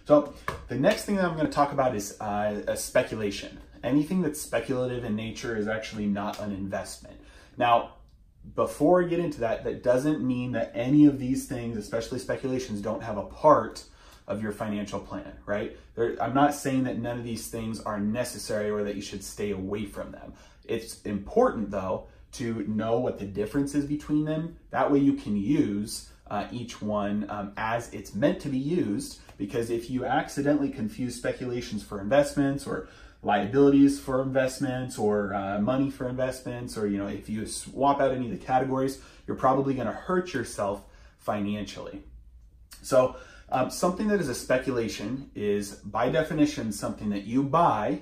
So the next thing that I'm going to talk about is a speculation. Anything that's speculative in nature is actually not an investment. Now, before I get into that, that doesn't mean that any of these things, especially speculations, don't have a part of your financial plan, right? I'm not saying that none of these things are necessary or that you should stay away from them. It's important, though, to know what the difference is between them. That way you can use each one as it's meant to be used, because if you accidentally confuse speculations for investments or liabilities for investments or money for investments, or if you swap out any of the categories, you're probably going to hurt yourself financially. So something that is a speculation is by definition something that you buy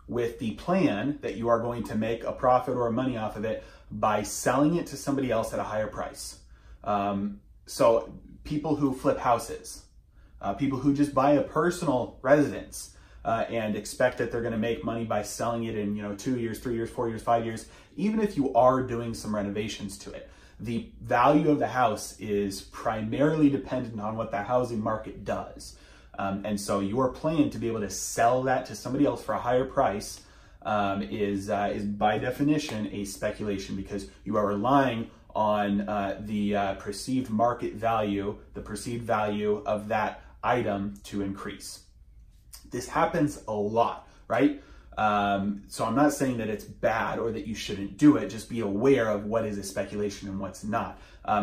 with the plan that you are going to make a profit or money off of it by selling it to somebody else at a higher price. So people who flip houses, people who just buy a personal residence and expect that they're going to make money by selling it in 2 years, 3 years, 4 years, 5 years, even if you are doing some renovations to it. The value of the house is primarily dependent on what the housing market does. And so your plan to be able to sell that to somebody else for a higher price is by definition a speculation, because you are relying on the perceived market value, the perceived value of that item to increase. This happens a lot, right? So I'm not saying that it's bad or that you shouldn't do it. Just be aware of what is a speculation and what's not.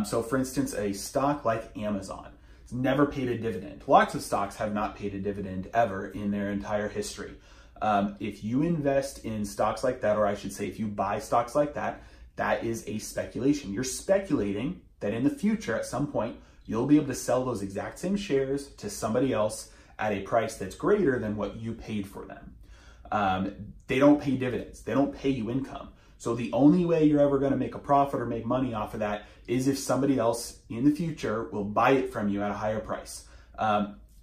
So for instance, a stock like Amazon, it's never paid a dividend. Lots of stocks have not paid a dividend ever in their entire history. If you invest in stocks like that, or I should say if you buy stocks like that, that is a speculation. You're speculating that in the future, at some point, you'll be able to sell those exact same shares to somebody else at a price that's greater than what you paid for them. They don't pay dividends. They don't pay you income. So the only way you're ever going to make a profit or make money off of that is if somebody else in the future will buy it from you at a higher price.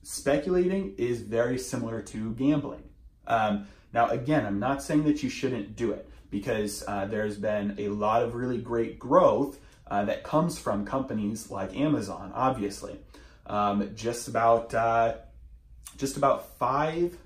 Speculating is very similar to gambling. Now, again, I'm not saying that you shouldn't do it, because there's been a lot of really great growth that comes from companies like Amazon, obviously. Just about 5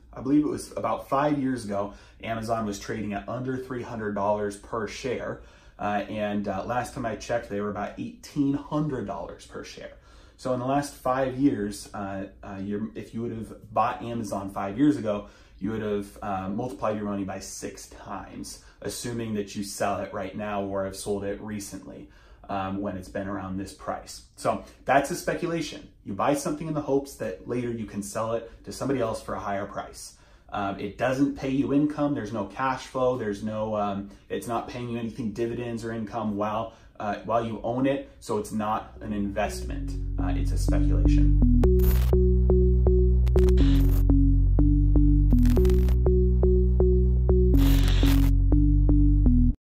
years ago, Amazon was trading at under $300 per share. And last time I checked, they were about $1,800 per share. So in the last 5 years, if you would have bought Amazon 5 years ago, you would have multiplied your money by 6 times, assuming that you sell it right now or have sold it recently when it's been around this price. So that's a speculation. You buy something in the hopes that later you can sell it to somebody else for a higher price. It doesn't pay you income. There's no cash flow. There's no, it's not paying you anything, dividends or income while you own it. So it's not an investment. It's a speculation.